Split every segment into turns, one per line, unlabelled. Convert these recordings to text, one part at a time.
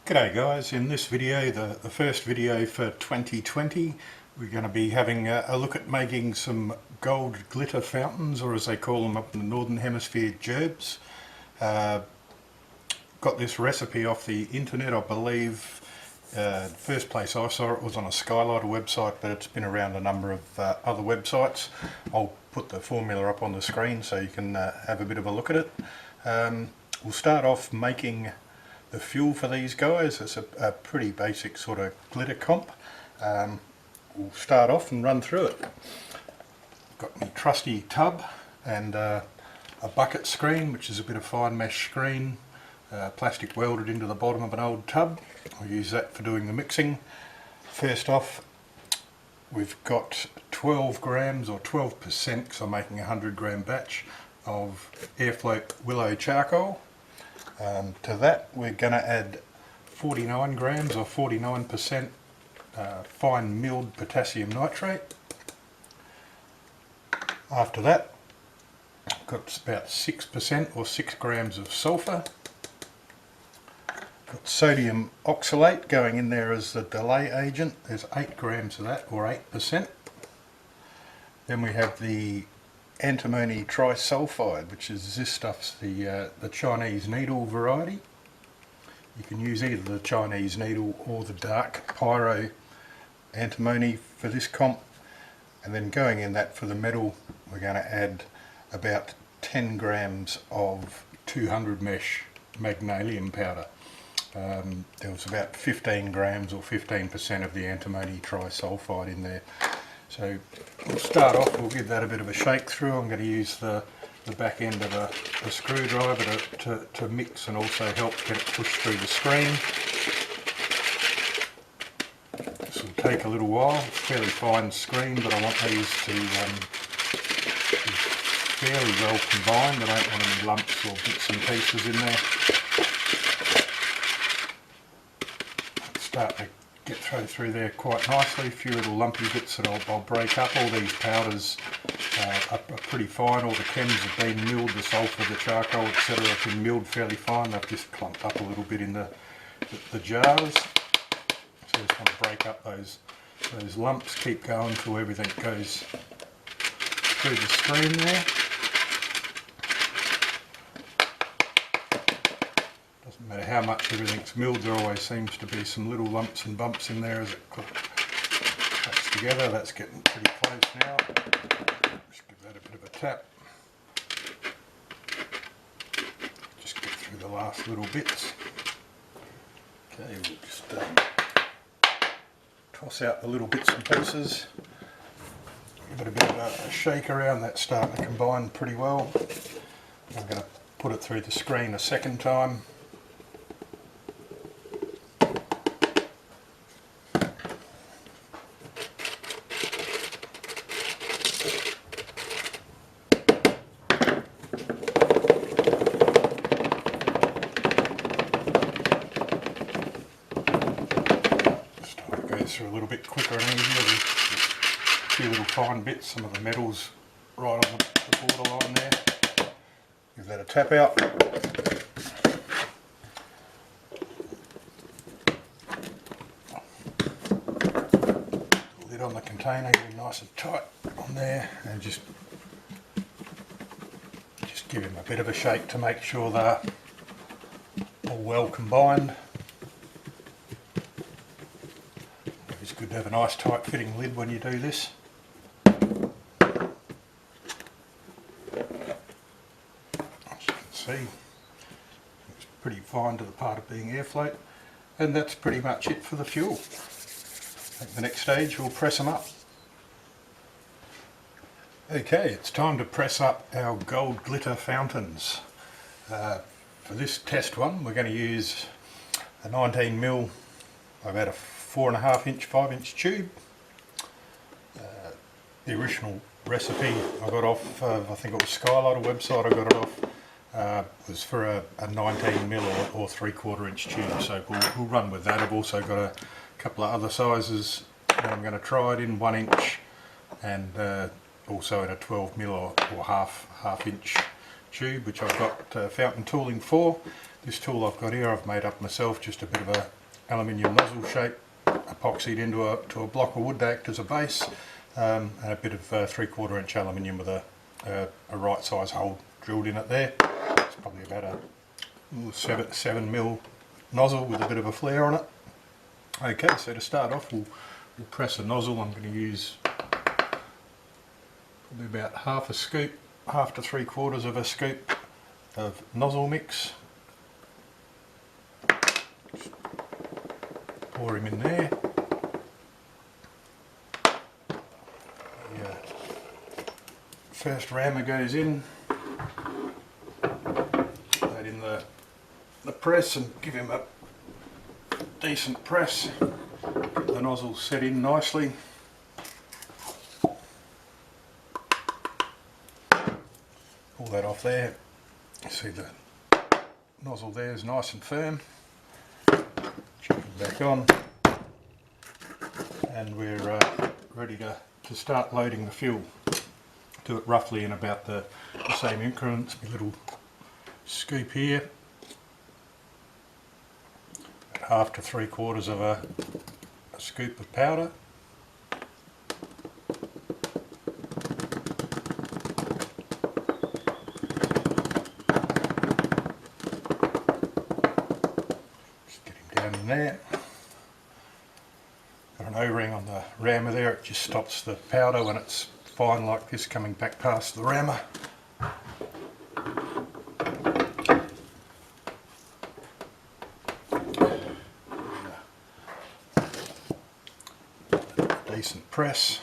G'day guys, in this video, the first video for 2020, we're going to be having a look at making some gold glitter fountains, or as they call them up in the Northern Hemisphere, gerbs. Got this recipe off the internet, I believe. First place I saw it was on a Skylighter website, but it's been around a number of other websites. I'll put the formula up on the screen so you can have a bit of a look at it. We'll start off making the fuel for these guys. It's a pretty basic sort of glitter comp. We'll start off and run through it. Got my trusty tub and a bucket screen, which is a bit of fine mesh screen, plastic welded into the bottom of an old tub. I'll use that for doing the mixing. First off, we've got 12 grams or 12%, because I'm making a 100 gram batch of airfloat willow charcoal. To that we're going to add 49 grams or 49% fine milled potassium nitrate. After that I've got about 6% or 6 grams of sulphur. Got sodium oxalate going in there as the delay agent. There's 8 grams of that, or 8%. Then we have the antimony trisulfide, which is this stuff's the Chinese needle variety. You can use either the Chinese needle or the dark pyro antimony for this comp. And then going in that for the metal, we're going to add about 10 grams of 200 mesh magnesium powder. There was about 15 grams or 15% of the antimony trisulfide in there. So we'll start off, we'll give that a bit of a shake through. I'm going to use the back end of a screwdriver to mix and also help get it pushed through the screen. This will take a little while. It's a fairly fine screen, but I want these to be fairly well combined. I don't want any lumps or bits and pieces in there. Start to get through there quite nicely. A few little lumpy bits that I'll break up. All these powders are pretty fine. All the chems have been milled, the sulphur, the charcoal, etc. have been milled fairly fine. They've just clumped up a little bit in the jars. So I just want to break up those lumps, keep going till everything goes through the screen there. Doesn't matter how much everything's milled, there always seems to be some little lumps and bumps in there as it cuts together. That's getting pretty close now. Just give that a bit of a tap. Just get through the last little bits. Okay, we'll just toss out the little bits and pieces. Give it a bit of a shake around. That's starting to combine pretty well. I'm going to put it through the screen a second time. Through a little bit quicker and easier. There's a few little fine bits, some of the metal's right on the borderline there. Give that a tap out. The lid on the container, get nice and tight on there, and just give him a bit of a shake to make sure they're all well combined. It's good to have a nice tight fitting lid when you do this. As you can see, it's pretty fine to the part of being airfloat, and that's pretty much it for the fuel. I think the next stage we'll press them up. Okay, it's time to press up our gold glitter fountains. For this test one we're going to use a 19mm, about a 4.5 inch, 5 inch tube. The original recipe I got off, I think it was Skylighter website I got it off, was for a 19mm or 3/4 inch tube, so we'll run with that. I've also got a couple of other sizes that I'm going to try it in, 1 inch and also in a 12mm or half inch tube, which I've got fountain tooling for. This tool I've got here I've made up myself, just a bit of a aluminium nozzle shape, epoxied into a block of wood to act as a base, and a bit of 3/4 inch aluminium with a right size hole drilled in it there. It's probably about a 7mm nozzle with a bit of a flare on it. Okay, so to start off we'll press a nozzle. I'm going to use probably about half a scoop, half to 3/4 of a scoop of nozzle mix. Just pour him in there. The first rammer goes in. Put that in the press and give him a decent press. Get the nozzle set in nicely. Pull that off there. You see the nozzle there is nice and firm. Chuck it back on, and we're ready to start loading the fuel. Do it roughly in about the same increments. My little scoop here, half to 3/4 of a scoop of powder. Just get him down in there. Got an O-ring on the rammer there, it just stops the powder when it's fine like this coming back past the rammer. Decent press.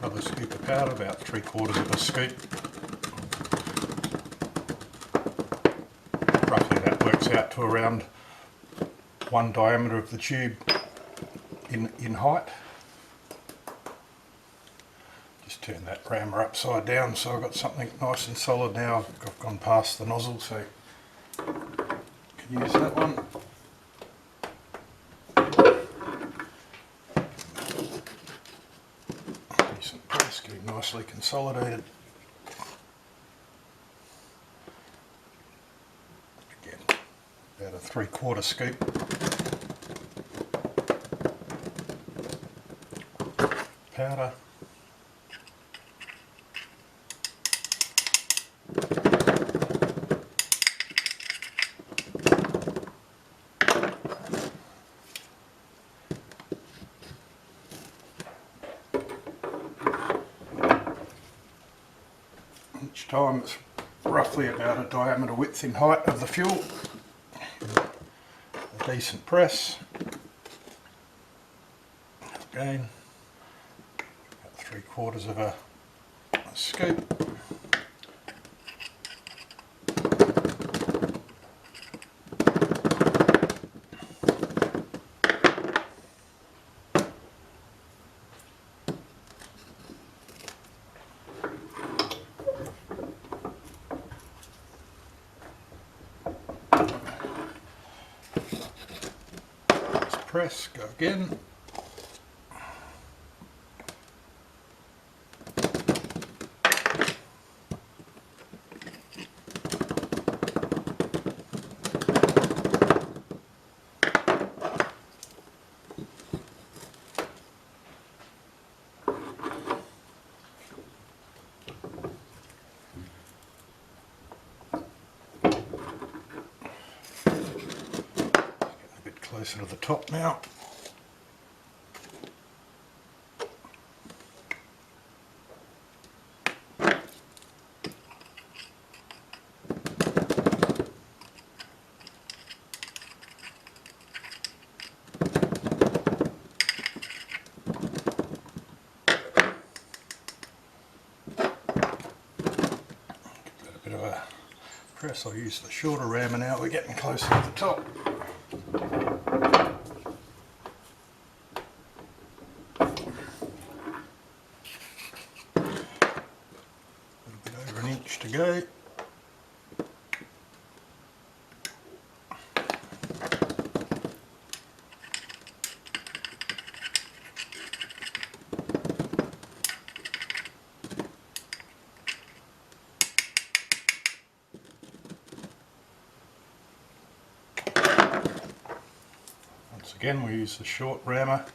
Another scoop of powder, about 3/4 of a scoop. Roughly that works out to around one diameter of the tube in height. Just turn that rammer upside down so I've got something nice and solid now. I've gone past the nozzle, so I can use that one. Decent press, getting nicely consolidated. Again, about a 3/4 scoop. Powder. Each time it's roughly about a diameter width in height of the fuel. A decent press. Again, about 3/4 of a scoop. Press, go again. Closer to the top now. Give that a bit of a press. I'll use the shorter rammer now. We're getting closer to the top. To go. again we use the short rammer.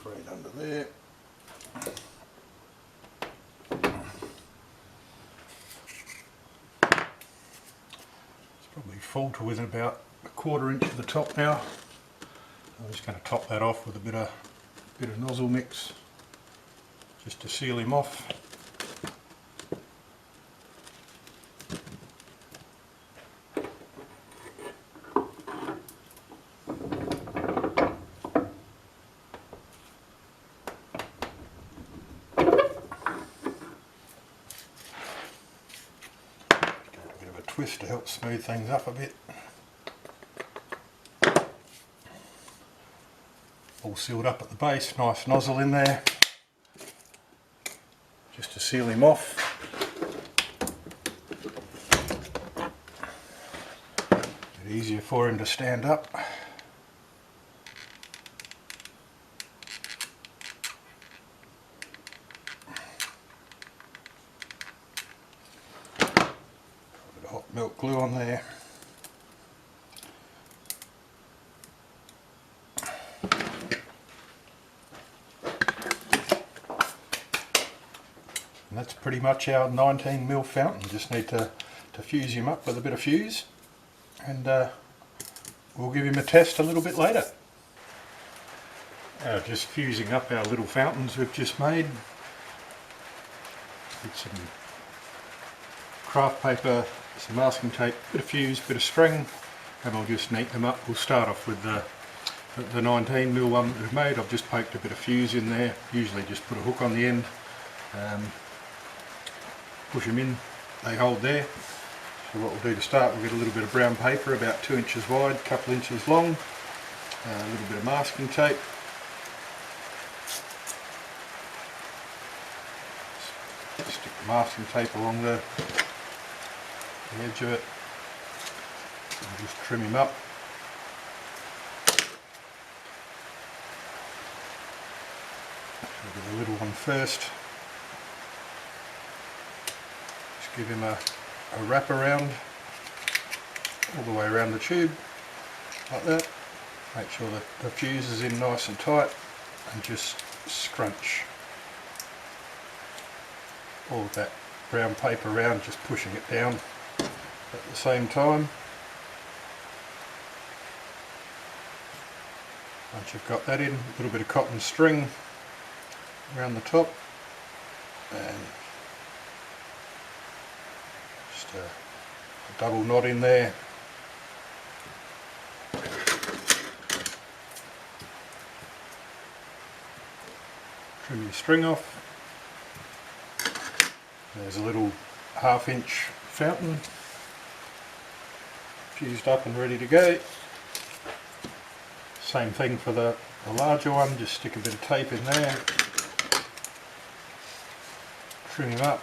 Straight under there. It's probably full to within about a 1/4 inch of the top now. I'm just going to top that off with a bit of nozzle mix just to seal him off. Twist to help smooth things up a bit. All sealed up at the base, nice nozzle in there just to seal him off. A bit easier for him to stand up. Hot milk glue on there. And that's pretty much our 19mm fountain. Just need to fuse him up with a bit of fuse, and we'll give him a test a little bit later. Just fusing up our little fountains we've just made. With some craft paper, some masking tape, bit of fuse, bit of string, and we'll just neat them up. We'll start off with the 19mm one that we've made. I've just poked a bit of fuse in there, usually just put a hook on the end, push them in, they hold there. So what we'll do to start, we'll get a little bit of brown paper about 2 inches wide, a couple inches long, a little bit of masking tape. Stick the masking tape along the edge of it and just trim him up. We'll do the little one first. Just give him a wrap around all the way around the tube like that. Make sure that the fuse is in nice and tight, and just scrunch all of that brown paper around, just pushing it down at the same time. Once you've got that in, a little bit of cotton string around the top, and just a double knot in there. Trim your string off. There's a little 1/2 inch fountain fused up and ready to go. Same thing for the larger one, just stick a bit of tape in there, trim him up.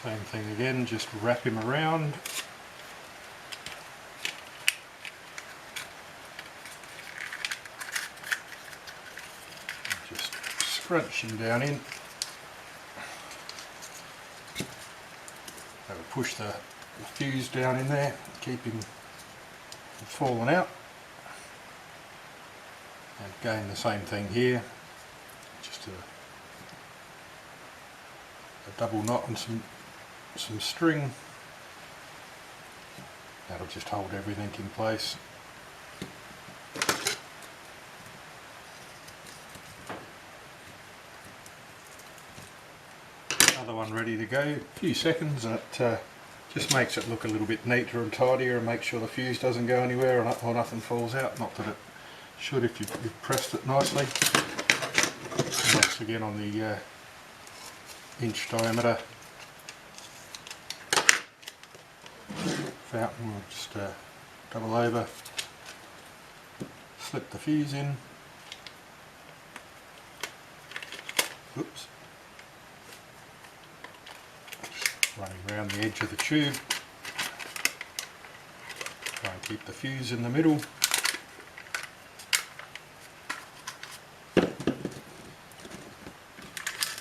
Same thing again, just wrap him around. Just scrunch him down in. Have a push the fuse down in there, keep him from falling out. And again the same thing here, just a double knot and some string. That'll just hold everything in place. Another one ready to go. A few seconds, and it just makes it look a little bit neater and tidier, and make sure the fuse doesn't go anywhere or nothing falls out. Not that it should if you've pressed it nicely. Once again on the inch diameter fountain, we'll just double over, slip the fuse in. Oops. Just running around the edge of the tube. Try and keep the fuse in the middle.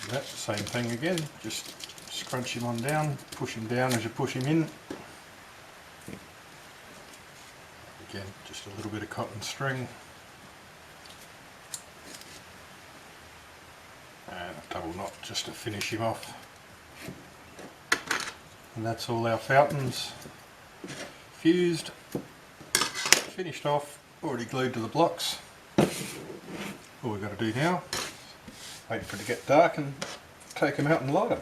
That's the same thing again, just scrunch him on down, push him down as you push him in. Again, just a little bit of cotton string. And a double knot just to finish him off. And that's all our fountains fused, finished off, already glued to the blocks. All we've got to do now, wait for it to get dark and take them out and light them.